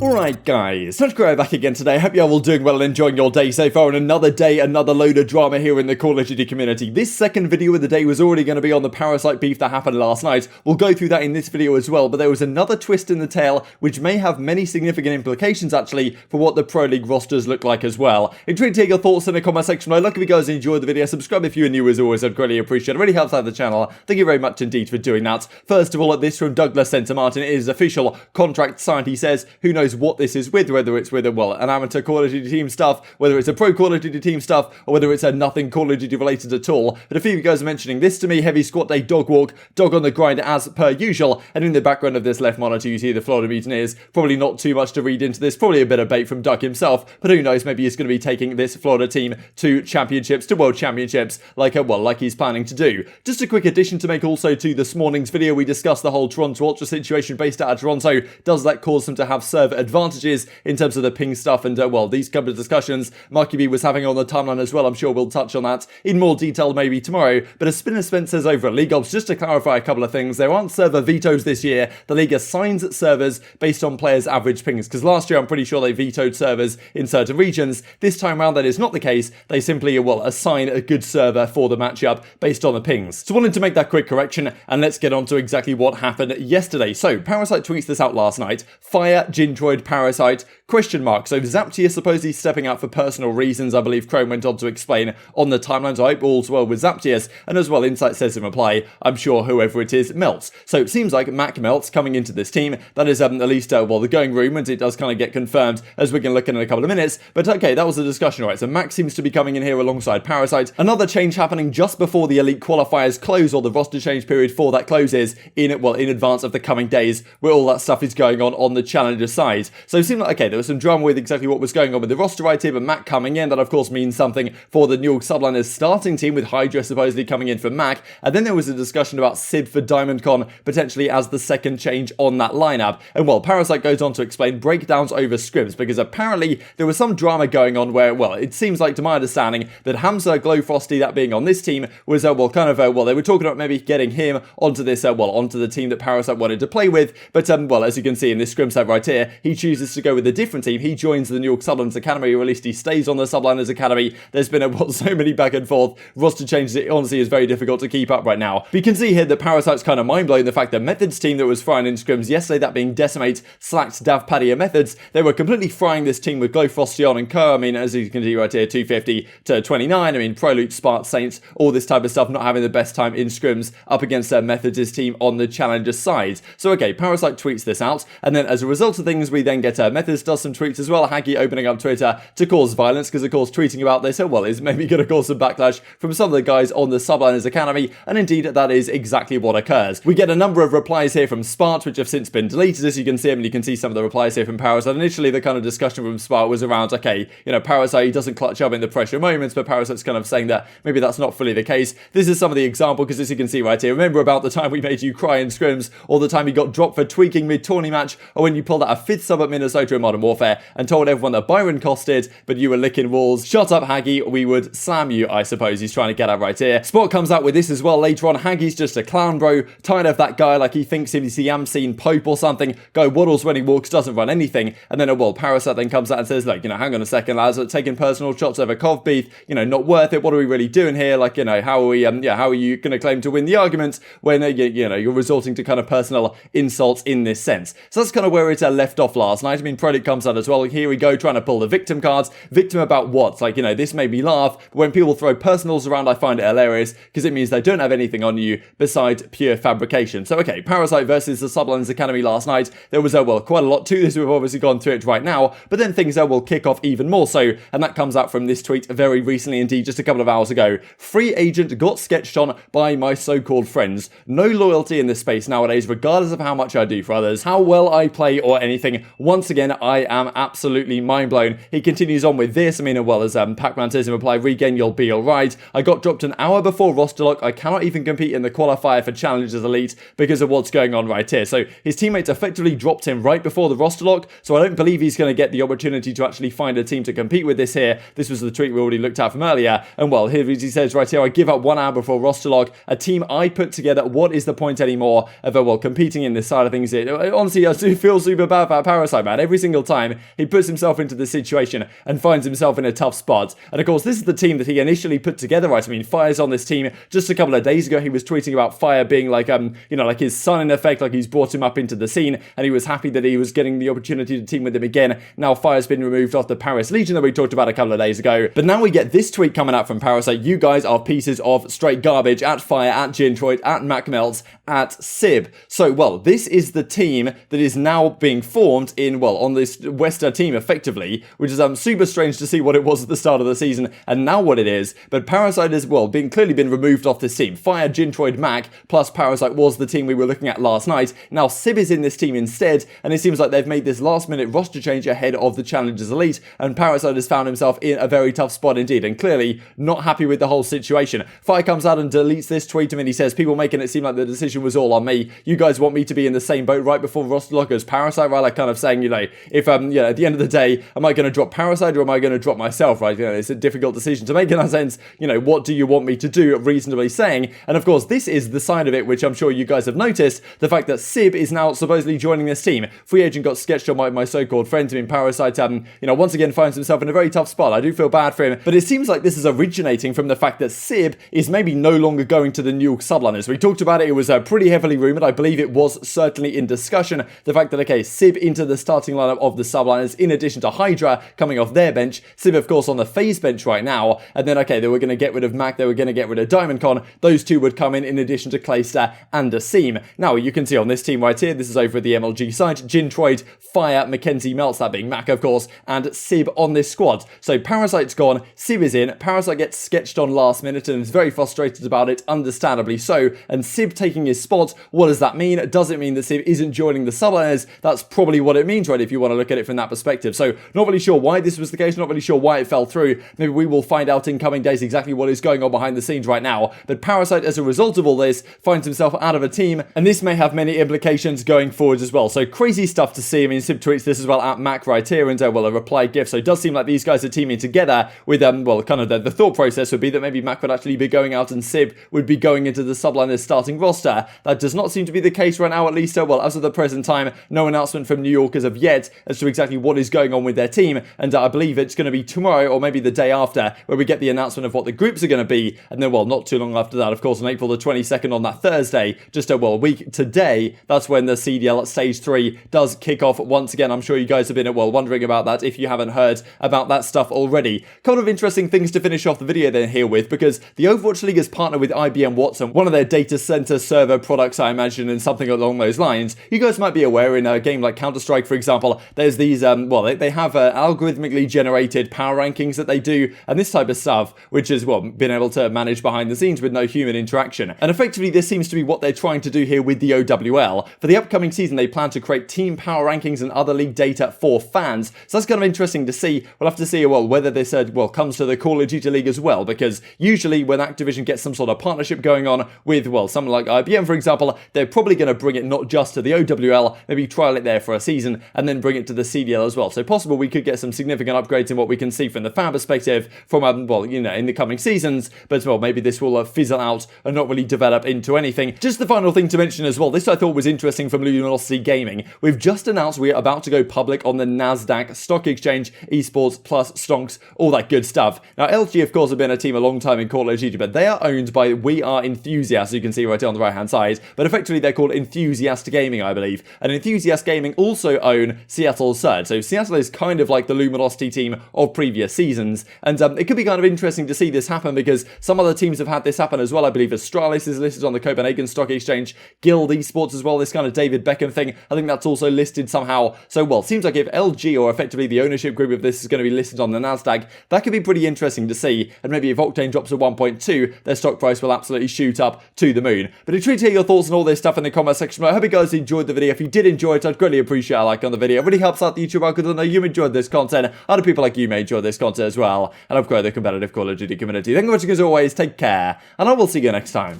Alright guys, TacticalRab back again today. Hope you're all doing well and enjoying your day so far. And another day, another load of drama here in the Call of Duty community. This second video of the day was already going to be on the Parasite beef that happened last night. We'll go through that in this video as well, but there was another twist in the tale which may have many significant implications actually for what the Pro League rosters look like as well. Intrigued to take your thoughts in the comment section below. Like if you guys enjoyed the video, subscribe if you're new as always, I'd greatly appreciate it. It really helps out the channel. Thank you very much indeed for doing that. First of all, this from Douglas St. Martin. It is official contract signed. He says, who knows what this is with, whether it's with well, an amateur Call of Duty team stuff, whether it's a pro Call of Duty team stuff, or whether it's a nothing Call of Duty related at all. But a few of you guys are mentioning this to me. Heavy squat day, dog walk, dog on the grind as per usual. And in the background of this left monitor, you see the Florida Mutineers. Probably not too much to read into this. Probably a bit of bait from Duck himself. But who knows? Maybe he's going to be taking this Florida team to championships, to world championships, like he's planning to do. Just a quick addition to make also to this morning's video. We discussed the whole Toronto Ultra situation based out of Toronto. Does that cause them to have server advantages in terms of the ping stuff? And these couple of discussions Marky B was having on the timeline as well. I'm sure we'll touch on that in more detail maybe tomorrow. But as Spinner Spence says over at League Ops, just to clarify a couple of things, there aren't server vetoes this year. The league assigns servers based on players' average pings, because last year I'm pretty sure they vetoed servers in certain regions. This time around that is not the case. They simply assign a good server for the matchup based on the pings. So wanted to make that quick correction, and let's get on to exactly what happened yesterday. So Parasite tweets this out last night. Fire Gintroid Parasite ? So Zaptia supposedly stepping out for personal reasons, I believe Chrome went on to explain on the timelines. I hope all's well with Zaptius, and as well Insight says in reply, I'm sure whoever it is melts. So it seems like Mac melts coming into this team. That is at least the going rumors. It does kind of get confirmed as we can look in a couple of minutes. But okay, that was a discussion, right? So Mac seems to be coming in here alongside Parasite. Another change happening just before the Elite qualifiers close, or the roster change period for that closes in advance of the coming days where all that stuff is going on the challenger side. So it seemed like, okay, there was some drama with exactly what was going on with the roster right here, but Mac coming in, that of course means something for the New York Subliners starting team, with Hydra supposedly coming in for Mac. And then there was a discussion about Sid for DiamondCon potentially as the second change on that lineup. And Parasite goes on to explain breakdowns over scrims, because apparently there was some drama going on where, it seems like to my understanding that Hamza Glowfrosty, that being on this team, was they were talking about maybe getting him onto this onto the team that Parasite wanted to play with. But as you can see in this scrim set right here, he chooses to go with a different team. He joins the New York Subliners Academy, or at least he stays on the Subliners Academy. There's been so many back and forth roster changes, it honestly is very difficult to keep up right now. But you can see here that Parasite's kind of mind-blowing the fact that Method's team that was frying in scrims yesterday, that being Decimate, Slacked, Dav, Paddy and Methods, they were completely frying this team with Glowfrosty on and co. As you can see right here, 250 to 29. Prolute, Spark, Saints, all this type of stuff, not having the best time in scrims up against Methods' team on the challenger side. So okay, Parasite tweets this out, and then as a result of things, we then get Methods does some tweets as well. Haggy opening up Twitter to cause violence, because of course tweeting about this is maybe going to cause some backlash from some of the guys on the Subliners Academy, and indeed that is exactly what occurs. We get a number of replies here from Spart, which have since been deleted, as you can see, and you can see some of the replies here from Parasite. Initially the kind of discussion from Spart was around, okay, Parasite, he doesn't clutch up in the pressure moments, but Parasite's kind of saying that maybe that's not fully the case. This is some of the example, because as you can see right here, remember about the time we made you cry in scrims, or the time you got dropped for tweaking mid-tourney match, or when you pulled out a 5th sub at Minnesota in Modern Warfare and told everyone that Byron costed, but you were licking walls. Shut up, Haggy, we would slam you, I suppose he's trying to get at right here. Spot comes out with this as well later on. Haggy's just a clown, bro. Tired of that guy, like he thinks he's the Yamseen Pope or something. Guy waddles when he walks, doesn't run anything. And then, Parasite then comes out and says, hang on a second, lads, taking personal shots over Cov beef, not worth it. What are we really doing here? How are we, how are you going to claim to win the argument when, you're resorting to kind of personal insults in this sense? So that's kind of where it left off last night. Prodic comes out as well. Here we go, trying to pull the victim cards. Victim about what? This made me laugh. But when people throw personals around, I find it hilarious, because it means they don't have anything on you besides pure fabrication. So, okay, Parasite versus the Subliners Academy last night. There was, quite a lot to this. We've obviously gone through it right now, but then things will kick off even more so, and that comes out from this tweet very recently indeed, just a couple of hours ago. Free agent got sketched on by my so-called friends. No loyalty in this space nowadays, regardless of how much I do for others, how well I play or anything. Once again, I am absolutely mind-blown. He continues on with this. As Pac-Man says in reply, regain, you'll be alright. I got dropped an hour before roster lock. I cannot even compete in the qualifier for Challengers Elite because of what's going on right here. So his teammates effectively dropped him right before the roster lock, so I don't believe he's going to get the opportunity to actually find a team to compete with this here. This was the tweet we already looked at from earlier. And here he says right here, I give up 1 hour before roster lock. A team I put together. What is the point anymore of competing in this side of things here? Honestly, I do feel super bad for about Parasite, man. Every single time he puts himself into the situation and finds himself in a tough spot. And of course, this is the team that he initially put together, right? I mean, Fire's on this team. Just a couple of days ago, he was tweeting about Fire being like, you know, like his son in effect, like he's brought him up into the scene, and he was happy that he was getting the opportunity to team with him again. Now Fire's been removed off the Paris Legion that we talked about a couple of days ago. But now we get this tweet coming out from Parasite. You guys are pieces of straight garbage at Fire, at Gintroid, at MacMelts, at Sib. So, well, this is the team that is now being formed in, well, on this Wester team effectively, which is super strange to see what it was at the start of the season and now what it is. But Parasite has, well, clearly been removed off this team. Fire, Gintroid, Mac, plus Parasite was the team we were looking at last night. Now Sib is in this team instead, and it seems like they've made this last minute roster change ahead of the Challengers Elite, and Parasite has found himself in a very tough spot indeed, and clearly not happy with the whole situation. Fire comes out and deletes this tweet and he says, people making it seem like the decision was all on me. You guys want me to be in the same boat right before roster lock as Parasite, right? Like kind of saying, you know, if you know, at the end of the day, am I going to drop Parasite or am I going to drop myself, right? You know, it's a difficult decision to make in that sense. You know, what do you want me to do, reasonably saying? And of course, this is the side of it which I'm sure you guys have noticed, the fact that Sib is now supposedly joining this team. Free agent got sketched on by my so-called friends. I mean, Parasite, you know, once again finds himself in a very tough spot. I do feel bad for him, but it seems like this is originating from the fact that Sib is maybe no longer going to the New York subliners. We talked about it. It was pretty heavily rumored. I believe it was certainly in discussion. The fact that, okay, Sib into the starting lineup of the subliners, in addition to Hydra coming off their bench. Sib, of course, on the FaZe bench right now. And then, okay, they were going to get rid of Mac. They were going to get rid of DiamondCon. Those two would come in addition to Clayster and Asim. Now, you can see on this team right here, this is over at the MLG site, Gintroid, Fire, Mackenzie, Melts, that being Mac, of course, and Sib on this squad. So Parasite's gone, Sib is in. Parasite gets sketched on last minute and is very frustrated about it, understandably so. And Sib taking his spot, what does that mean? Does it mean that Sib isn't joining the subliners? That's probably what it means, right, if you want to look at it from that perspective. So not really sure why this was the case, not really sure why it fell through. Maybe we will find out in coming days exactly what is going on behind the scenes right now. But Parasite, as a result of all this, finds himself out of a team, and this may have many implications going forwards as well. So crazy stuff to see. I mean, Sib tweets this as well at Mac right here, and well, a reply GIF. So it does seem like these guys are teaming together with, well, kind of the thought process would be that maybe Mac would actually be going out and Sib would be going into the subliners starting roster. That does not seem to be the case right now, at least. Well, as of the present time, no announcement from New York as of yet as to exactly what is going on with their team, and I believe it's going to be tomorrow or maybe the day after where we get the announcement of what the groups are going to be, and then, well, not too long after that, of course, on April the 22nd on that Thursday, just a, well, a week today, that's when the CDL Stage 3 does kick off once again. I'm sure you guys have been, well, wondering about that if you haven't heard about that stuff already. A couple of interesting things to finish off the video then here with, because the Overwatch League has partnered with IBM Watson, one of their data center server products, I imagine, and something along those lines. You guys might be aware in a game like Counter-Strike, for example, there's these, well, they have algorithmically generated power rankings that they do, and this type of stuff, which is, well, been able to manage behind the scenes with no human interaction. And effectively, this seems to be what they're trying to do here with the OWL. For the upcoming season, they plan to create team power rankings and other league data for fans. So that's kind of interesting to see. We'll have to see, well, whether this, well, comes to the Call of Duty League as well, because usually when Activision gets some sort of partnership going on with, well, someone like IBM, for example, they're probably going to bring it not just to the OWL, maybe trial it there for a season, and then bring it to the CDL as well. So possible we could get some significant upgrades in what we can see from the fan perspective from, well, you know, in the coming seasons, but, well, maybe this will fizzle out and not really develop into anything. Just the final thing to mention as well, this I thought was interesting from Luminosity Gaming. We've just announced we're about to go public on the NASDAQ stock exchange, Esports plus stonks, all that good stuff. Now, LG, of course, have been a team a long time in Call of Duty, but they are owned by We Are Enthusiasts, you can see right here on the right-hand side, but effectively they're called Enthusiast Gaming, I believe, and Enthusiast Gaming also own Seattle Surge. So Seattle is kind of like the Luminosity team of previous seasons, and it could be kind of interesting to see this happen because some other teams have had this happen as well. I believe Astralis is listed on the Copenhagen Stock Exchange, Guild Esports as well, this kind of David Beckham thing, I think that's also listed somehow. So, well, seems like if LG, or effectively the ownership group of this, is going to be listed on the NASDAQ, that could be pretty interesting to see, and maybe if Octane drops to 1.2, their stock price will absolutely shoot up to the moon. But intrigued to hear your thoughts on all this stuff in the comment section. I hope you guys enjoyed the video. If you did enjoy it, I'd greatly appreciate a like on the video. It really helps out the YouTube algorithm. I know you enjoyed this content. Other people like you may enjoy this content as well, and of course the competitive Call of Duty community. Thank you for watching as always. Take care, and I will see you next time.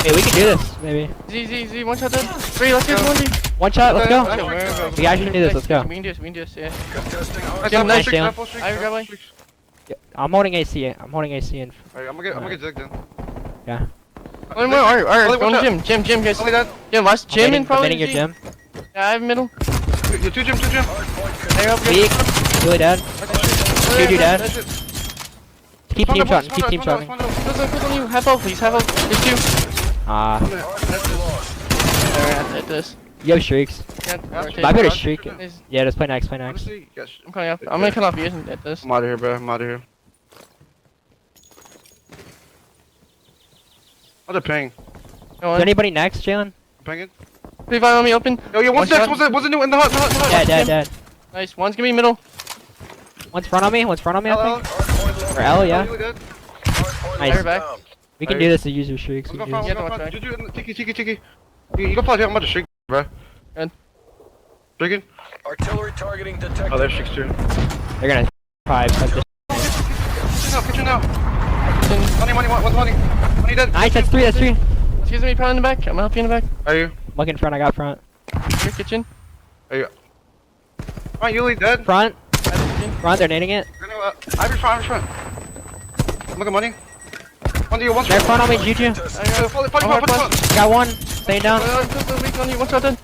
Hey, we can do this, maybe. Z, one shot dead. 3, let's get 1D. One shot, let's go. We actually can do this, let's go. We can do this, yeah. Jim, nice down. I'm holding AC. I'm holding AC in. Alright, I'm gonna get Zig then. Yeah. Alright, go to Jim, guys. Jim, last Jim in probably. I'm your Jim. Yeah, I have middle. Two gym. Weak. Really dead. Dude, you dead. Keep team shotting. Keep team shotting. Close on you. Half health, please. Half health. There's two. Ah. Alright, I have to hit this. You have streaks. I better streak it. Nice. Yeah, let's play next. Play next. Honestly, yes. I'm coming up. I'm gonna cut off you and hit this. I'm out of here, bro. I'm out of here. What a ping. Go Is on. anybody next, Jalen? I'm pinging. Revive on me open. Yo, one's One next. shot. What's the new in the hut? Dead. Nice. One's gonna be middle. One's front on me. I think. Or L, yeah. Nice. Nice. Back. We can do this to use your streaks. Let's We go can front. do Let's this. go Yeah, front. Tiki. You go fly. I'm about to shake, bro. Good. Shaking. Artillery targeting detected. Oh, there's 6 too. They're gonna 5. Kitchen now. Money. What's money? Money dead. Nice, that's 3. Excuse me, probably in the back. I'm gonna help you in the back. Are you? Look in front, I got front. Your kitchen. Are you? Come on, ILLey dead. Front, Kitchen. they're nading it. Irish front. Look at money. One They're front on me, Juju. Got one, staying down. Weak on you. One shot dead.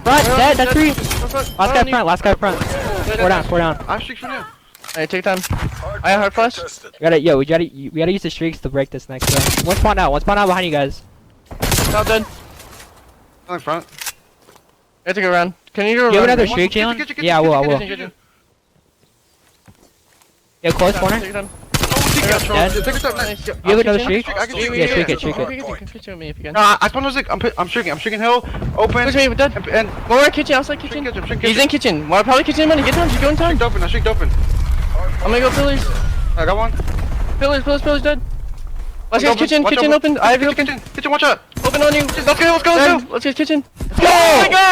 Front, dead, that's 3. Last guy front. 4 down. I have 6 for now. Alright, take time. I have hard flash. We gotta use the streaks to break this next round. One spawn out behind you guys. Not dead. I'm in front. I have to go around. Can you do a You have run? another streak, Jalen? Yeah, I will. Kitchen. Yeah, close corner. Take your time. Dead. Take it up. Nice. You have another streak? I can streak. Yeah, streak it. Kitchen with me if you can. No, I spawned Zik. I'm streaking hill. Open. Push me, we're dead. And One more kitchen, outside kitchen. Shrink He's in kitchen. Well, probably kitchen money. Get down, just go in time. I streaked open. I'm gonna go pillars. I got one. Pillars dead. Let's get kitchen open. I have Kitchen, watch out. open on you. Let's go. Let's get kitchen. Oh my god!